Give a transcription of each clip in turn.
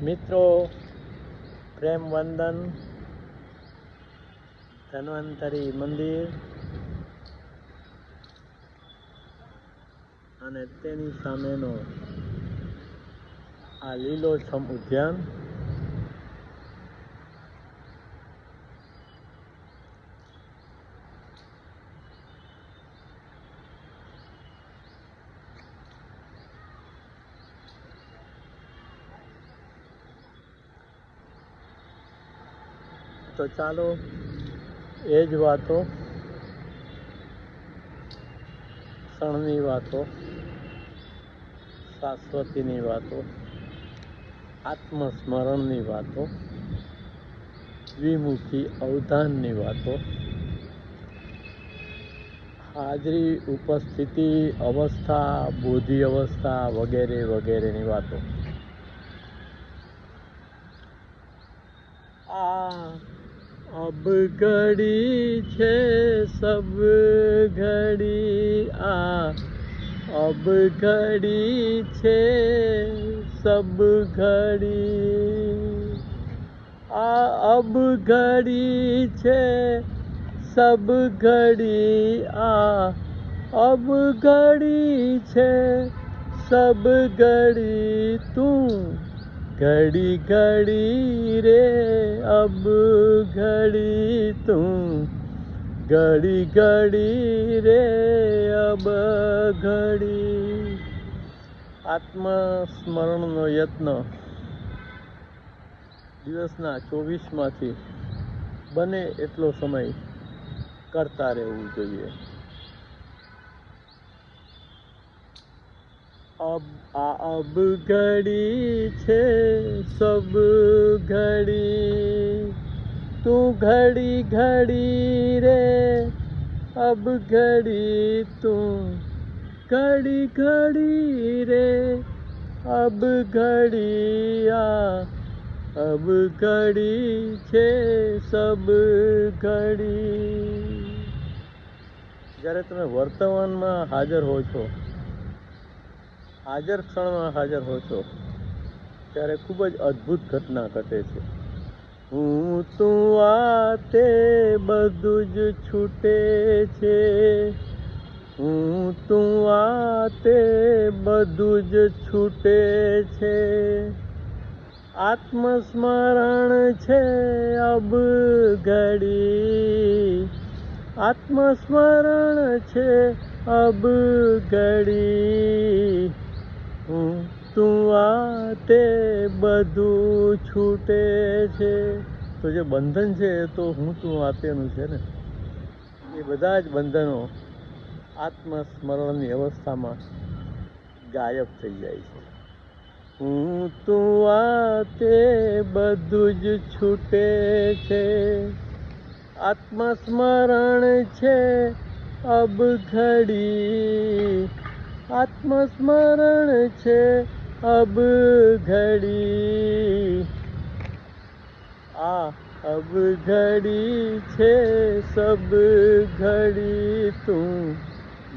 મિત્રો, પ્રેમ વંદન, ધન્વંતરી મંદિર અને તેની સામેનો આ લીલોછમ ઉદ્યાન. તો ચાલો એ જ વાતો, ક્ષણની વાતો, શાશ્વતીની વાતો, આત્મસ્મરણની વાતો, દ્વિમુખી અવધાનની વાતો, હાજરી, ઉપસ્થિતિ, અવસ્થા, બોધિ અવસ્થા વગેરે વગેરેની વાતો. अब घड़ी छे सब घड़ी अब घड़ी छे सब घड़ी अब घड़ी छे सब घड़ी अब घड़ी छे सब घड़ी तू घड़ी घड़ी रे अब घड़ी तू घड़ी घड़ी रे अब घड़ी. આત્મસ્મરણનો યત્ન દિવસના 24માંથી બને એટલો સમય કરતા રહેવું જોઈએ. अब घड़ी छे सब घड़ी तू घड़ी घड़ी रे अब घड़ी तू घड़ी घड़ी रे अब घड़ी अब घड़ी छे सब घड़ी. જ્યારે તમે વર્તમાનમાં હાજર હો છો, હાજર ક્ષણમાં હાજર હો છો, ત્યારે ખૂબ જ અદ્ભુત ઘટના ઘટે છે. હું તું આ તે બધું જ છૂટે છે, હું તું આ તે બધું જ છૂટે છે. આત્મસ્મરણ છે અબ ઘડી, આત્મસ્મરણ છે અબ ઘડી તું આ તે બધું છૂટે છે. તો જે બંધન છે એ તો હું તું આ તેનું છે ને. એ બધા જ બંધનો આત્મસ્મરણની અવસ્થામાં ગાયબ થઈ જાય છે. હું તું આ તે બધું જ છૂટે છે. આત્મસ્મરણ છે અબ ઘડી, આત્મસ્મરણ છે અબ ઘડી अब घड़ी छे सब घड़ी तू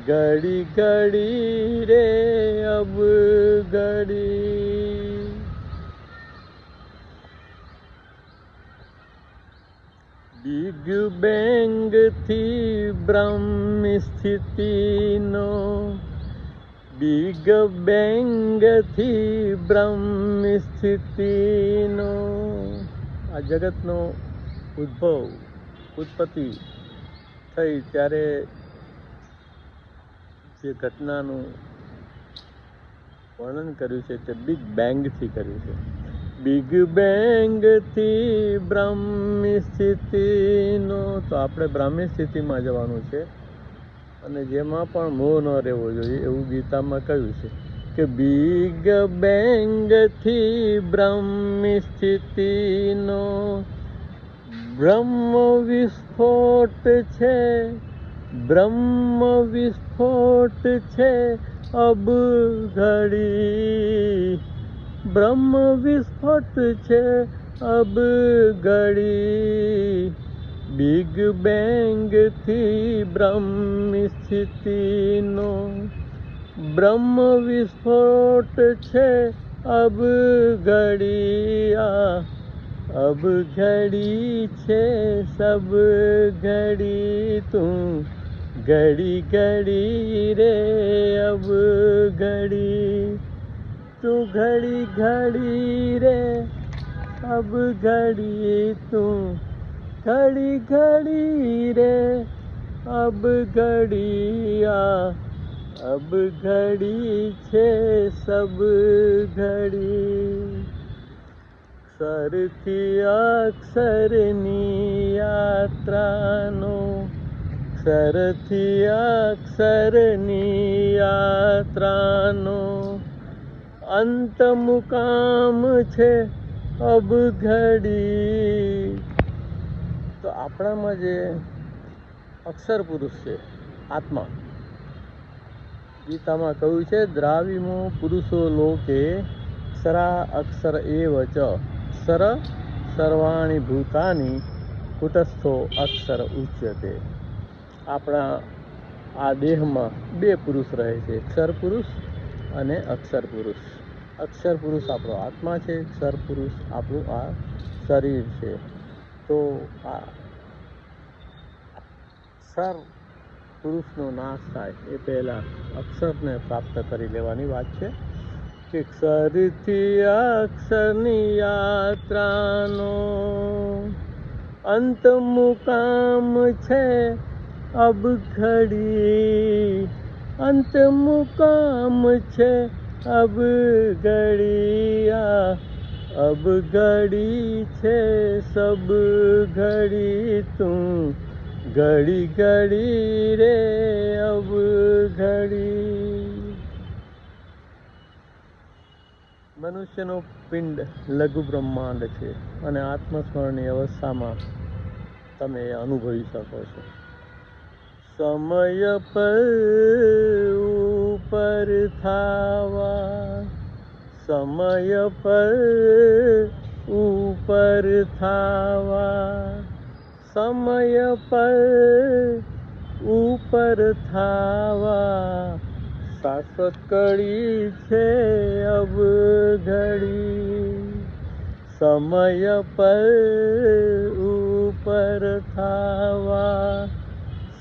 घड़ी घड़ी रे अब घड़ी. बिग बेंग थी ब्रह्म સ્થિતિનો, बिग बेंग थी ब्रह्म સ્થિતિનો. આ જગતનો ઉત્પત્તિ થઈ ત્યારે જે ઘટનાનું વર્ણન કર્યું છે તે બિગ બેંગથી કર્યું છે. બિગ બેંગથી બ્રાહ્મી સ્થિતિનો. તો આપણે બ્રાહ્મી સ્થિતિમાં જવાનું છે અને જેમાં પણ મોહ ન રહેવો જોઈએ એવું ગીતામાં કહ્યું છે કે બિગ બેંગથી બ્રાહ્મી સ્થિતિનો બ્રહ્મ વિસ્ફોટ છે, બ્રહ્મ વિસ્ફોટ છે અબ ઘડી, બ્રહ્મ વિસ્ફોટ છે અબ ઘડી. બિગ બેંગથી બ્રહ્મી સ્થિતિનો બ્રહ્મ વિસ્ફોટ છે अब घड़ी अब घड़ी छे सब घड़ी तू घड़ी घड़ी रे अब घड़ी तू घड़ी घड़ी रे अब घड़ी तू घड़ी घड़ी रे अब घड़ी अब घड़ी छे सब घड़ी अक्षरथी अक्षરની યાત્રાનો અક્ષરથી અક્ષરની યાત્રાનો અંત મુકામ છે અબ ઘડી. તો આપણામાં જે અક્ષર પુરુષ છે આત્મા, ગીતામાં કહ્યું છે દ્રાવિમો પુરુષો લોકે અક્ષરા અક્ષર એવ ચ અક્ષર સર્વાણી ભૂતાની કુટસ્થો અક્ષર ઉચ્યતે. આપણા આ દેહમાં બે પુરુષ રહે છે, અક્ષર પુરુષ અને અક્ષર પુરુષ. અક્ષર પુરુષ આપણો આત્મા છે, અક્ષર પુરુષ આપણું આ શરીર છે. તો આ અક્ષર પુરુષનો નાશ થાય એ પહેલાં અક્ષરને પ્રાપ્ત કરી લેવાની વાત છે. અક્ષરથી અક્ષરની યાત્રાનો અંત મુકામ છે અબ ઘડી. અંત મુકામ છે અબ ઘડી અબ ઘડી છે સબ ઘડી તું ઘડી ઘડી રે અબ ઘડી. મનુષ્યનો પિંડ લઘુ બ્રહ્માંડ છે અને આત્મસ્મરણની અવસ્થામાં તમે એ અનુભવી શકો છો. સમય પર ઉપર થાવા, સમય પર ઉપર થાવા, સમય પર ઉપર થાવા શાશ્વત કડી છે અબ ઘડી. સમય પર ઉપર થાવા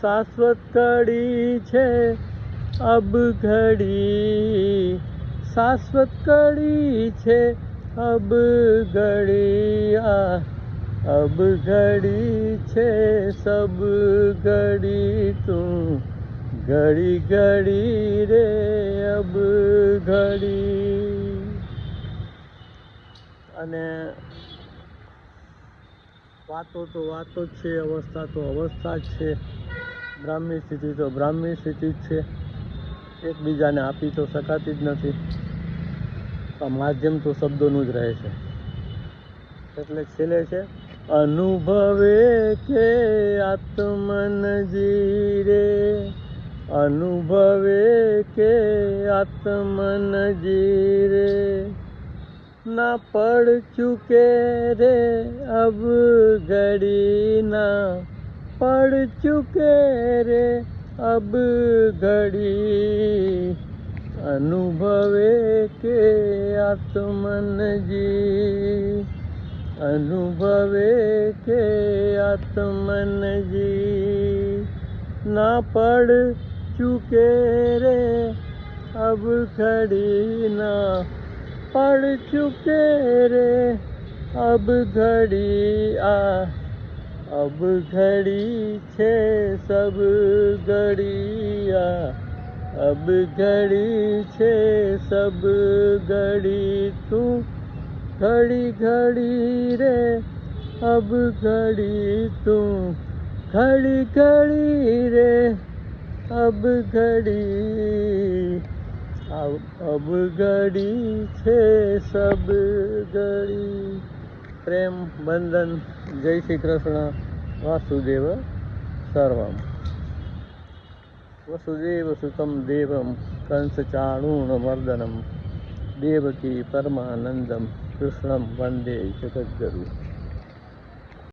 શાશ્વત કડી છે અબ ઘડી. શાશ્વત કડી છે અબ ઘડી અબ ઘડી છે સબ ઘડી તું ઘડી ઘડી રે અબ ઘડી. અને વાતો તો વાતો જ છે, અવસ્થા તો અવસ્થા જ છે, બ્રાહ્મી સ્થિતિ તો બ્રાહ્મી સ્થિતિ જ છે. એકબીજાને આપી તો શકાતી જ નથી. આ માધ્યમ તો શબ્દોનું જ રહે છે. એટલે છેલ્લે છે અનુભવે કે આત્મન જીરે, અનુભવે કે આત્મન જીરે ના પડ ચુકે રે અબ ઘડી ના પડ ચુકે રે અબ ઘડી. અનુભવે કે આત્મન જી, અનુભવે કે આત્મન જી ના પડ ચુકે રે અબ ઘડી ના પડ ચુકે રે અબ ઘડી અબ ઘડી છે સબ ઘડી અબ ઘડી છે સબ ઘડી તું ઘડી ઘડી રે અબ ઘડી તું ઘડી ઘડી રે અબ ઘડી અબ ઘડી છે સબ ઘડી. પ્રેમ બંધન. જય શ્રી કૃષ્ણ. વાસુદેવ સર્વમ. વસુદેવ સુતમ દેવમ કંસચાણૂરમર્દનમ દેવકી પરમાનંદમ કૃષ્ણમ વંદે જગદ્ગુરુ.